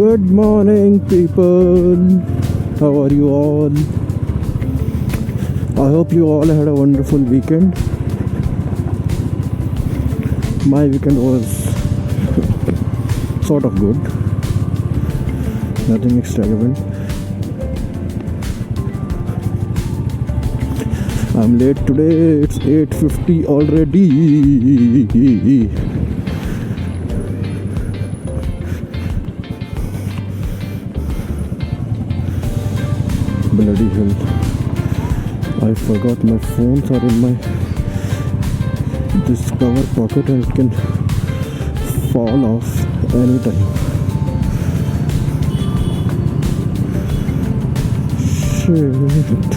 Good morning, people. How are you all? I hope you all had a wonderful weekend. My weekend was sort of good, nothing extravagant. I'm late today, it's 8:50 already. Bloody hell. I forgot my phones are in my this cover pocket and it can fall off anytime. Shit.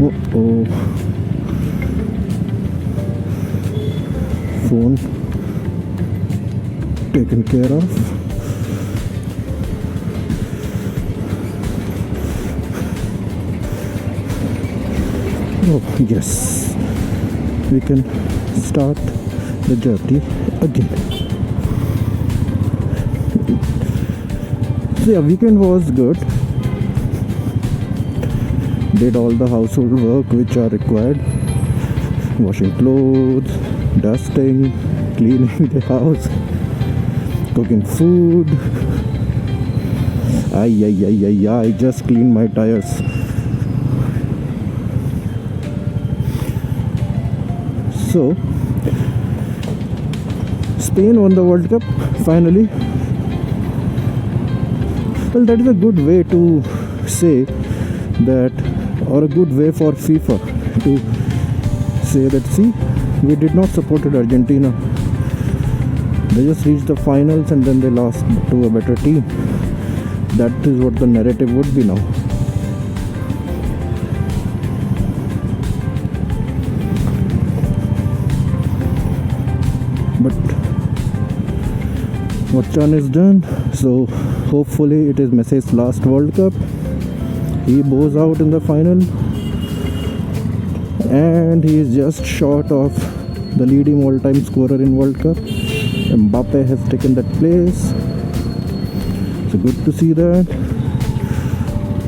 Uh-oh. Phone taken care of. Oh yes, we can start the journey again. So yeah, weekend was good. Did all the household work which are required. Washing clothes, dusting, cleaning the house, cooking food. I just cleaned my tires. So, Spain won the World Cup finally. Well, that is a good way to say that, or a good way for FIFA to say that, see, we did not support Argentina. They just reached the finals and then they lost to a better team. That is what the narrative would be now. But what's done is done. So hopefully it is Messi's last World Cup. He bows out in the final and he is just short of the leading all-time scorer in World Cup. Mbappe has taken that place. So good to see that.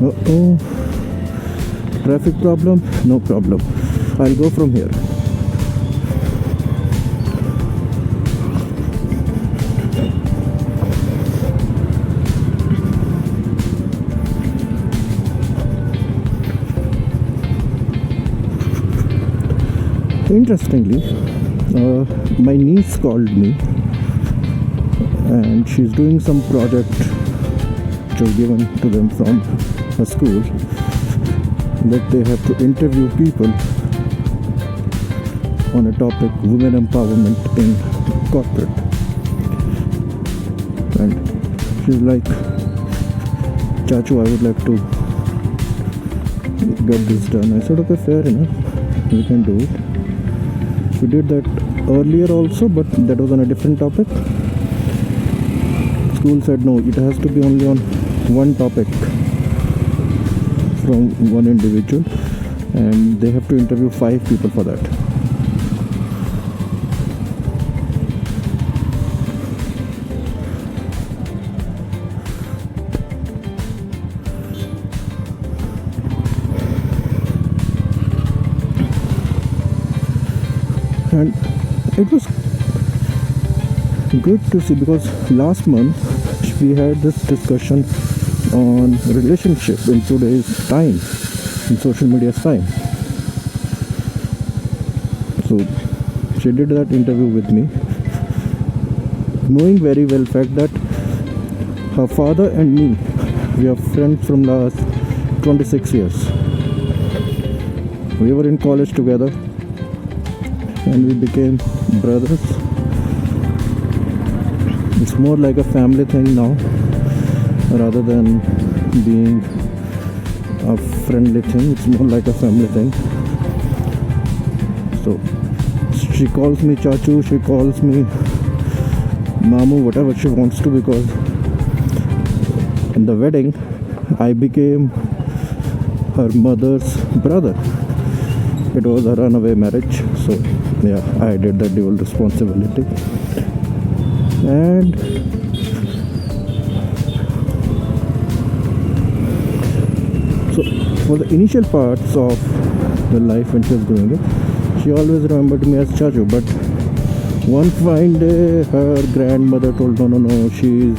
Uh-oh. Traffic problem? No problem. I'll go from here. Interestingly, my niece called me and she's doing some project which was given to them from her school that they have to interview people on a topic women empowerment in corporate. And she's like, Chachu, I would like to get this done. I said, okay, fair enough, we can do it. We did that earlier also, but that was on a different topic. School said no, it has to be only on one topic from one individual, and they have to interview 5 people for that. And it was good to see because last month we had this discussion on relationship in today's time, in social media's time. So she did that interview with me, knowing very well fact that her father and me, we are friends from last 26 years. We were in college together and we became brothers. It's more like a family thing now rather than being a friendly thing. It's more like a family thing. So she calls me Chachu, she calls me Mamu, whatever she wants to, because in the wedding I became her mother's brother. It was a runaway marriage, so yeah, I did the dual responsibility. And so for the initial parts of the life when she was growing up, she always remembered me as Chachu. But one fine day, her grandmother told, no, no, no, he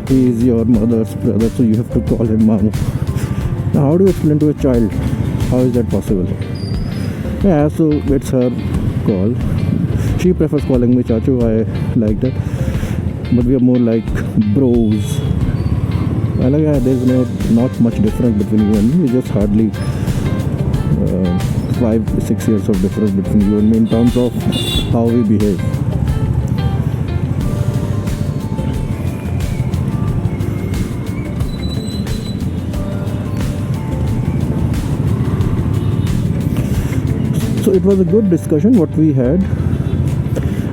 is your mother's brother, so you have to call him Mamu. Now, how do you explain to a child? How is that possible? Yeah, so it's her call. She prefers calling me Chachu. I like that. But we are more like bros. I like, yeah, there's not much difference between you and me. Just hardly 5-6 years of difference between you and me in terms of how we behave. So it was a good discussion what we had,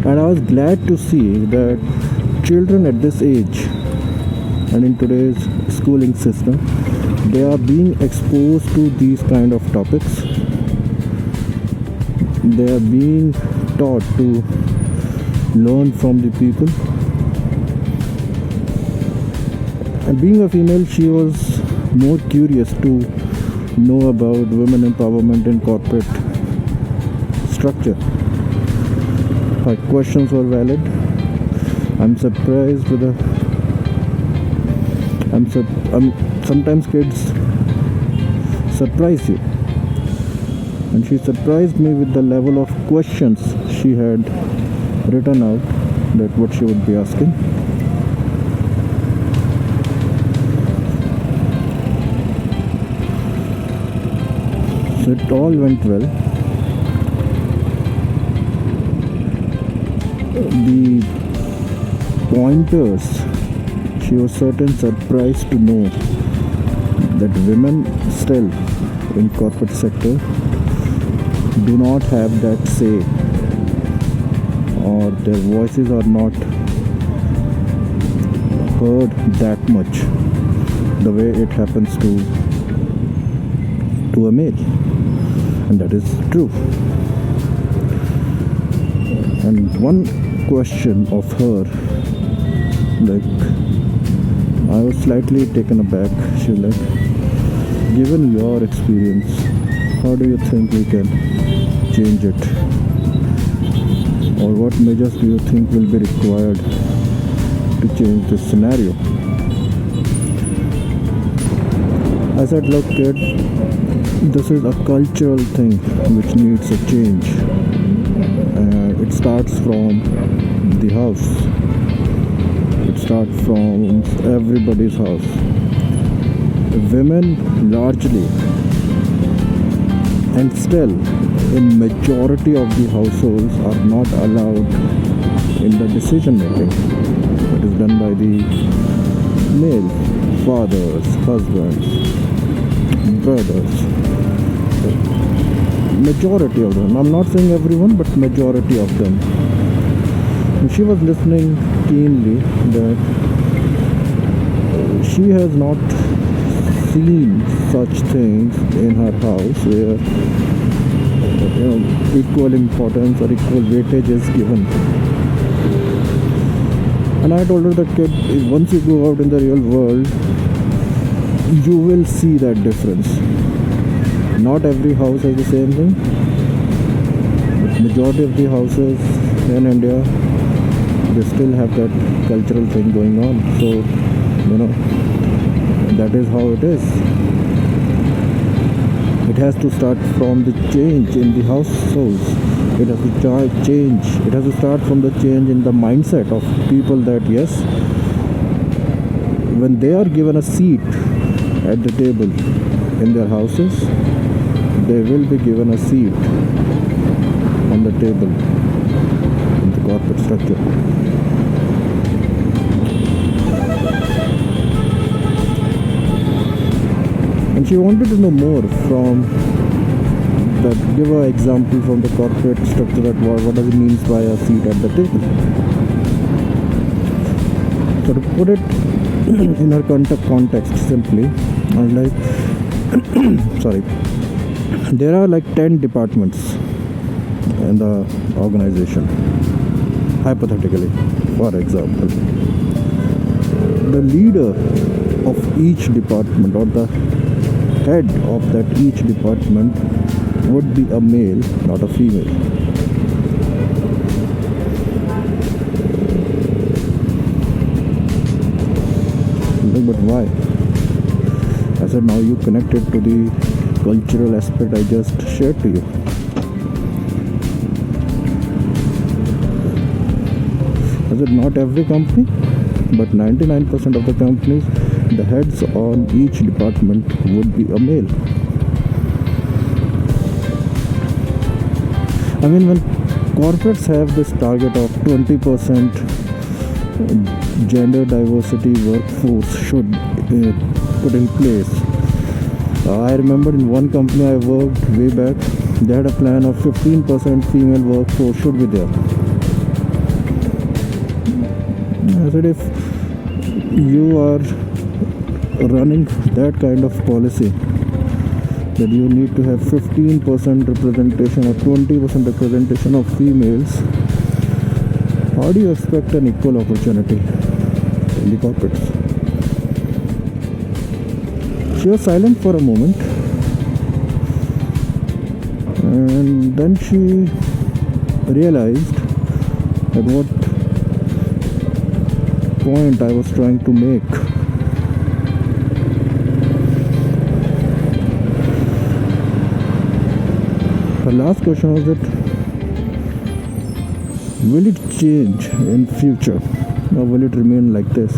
and I was glad to see that children at this age and in today's schooling system, they are being exposed to these kind of topics. They are being taught to learn from the people. And being a female, she was more curious to know about women empowerment in corporate structure. Her questions were valid. I'm surprised with the. Sometimes kids surprise you, and she surprised me with the level of questions she had written out, that what she would be asking. So it all went well. The pointers, she was certain surprised to know that women still in corporate sector do not have that say, or their voices are not heard that much the way it happens to a male. And that is true. And one question of her, like, I was slightly taken aback. She was like, given your experience, how do you think we can change it? Or what measures do you think will be required to change this scenario? I said, look kid, this is a cultural thing which needs a change. It starts from the house. It starts from everybody's house. Women largely, and still in majority of the households, are not allowed in the decision making. It is done by the male fathers, husbands, brothers. Majority of them. I'm not saying everyone, but majority of them. And she was listening keenly that she has not seen such things in her house where equal importance or equal weightage is given. And I told her that kid, once you go out in the real world, you will see that difference. Not every house has the same thing, but majority of the houses in India, they still have that cultural thing going on. So, that is how it is. It has to start from the change in the households. It has to change. It has to start from the change in the mindset of people that yes, when they are given a seat at the table in their houses, they will be given a seat on the table in the corporate structure. And she wanted to know more from that, give an example from the corporate structure, that what does it mean by a seat at the table. So to put it in her context simply, I was like, sorry, there are like 10 departments in the organization. Hypothetically, for example, the leader of each department or the head of that each department would be a male, not a female. But why? I said, now you connect it to the cultural aspect I just shared to you. I said, not every company, but 99% of the companies, the heads on each department would be a male. I mean, when corporates have this target of 20% gender diversity workforce should put in place. I remember in one company I worked way back, they had a plan of 15% female workforce should be there. I said, if you are running that kind of policy that you need to have 15% representation or 20% representation of females, how do you expect an equal opportunity in the corporates? She was silent for a moment, and then she realized at what point I was trying to make. The last question was that, will it change in future or will it remain like this?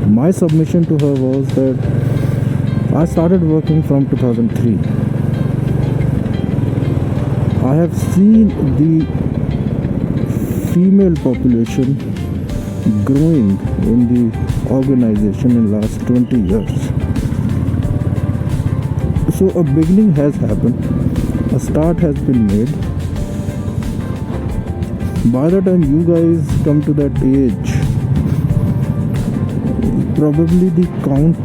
My submission to her was that I started working from 2003. I have seen the female population growing in the organization in last 20 years. So a beginning has happened, a start has been made. By the time you guys come to that age, probably the count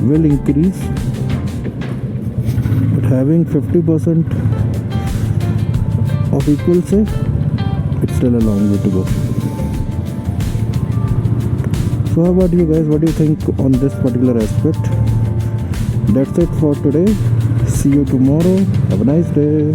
will increase, but having 50% of equal say, it's still a long way to go. So how about you guys? What do you think on this particular aspect? That's it for today. See you tomorrow. Have a nice day.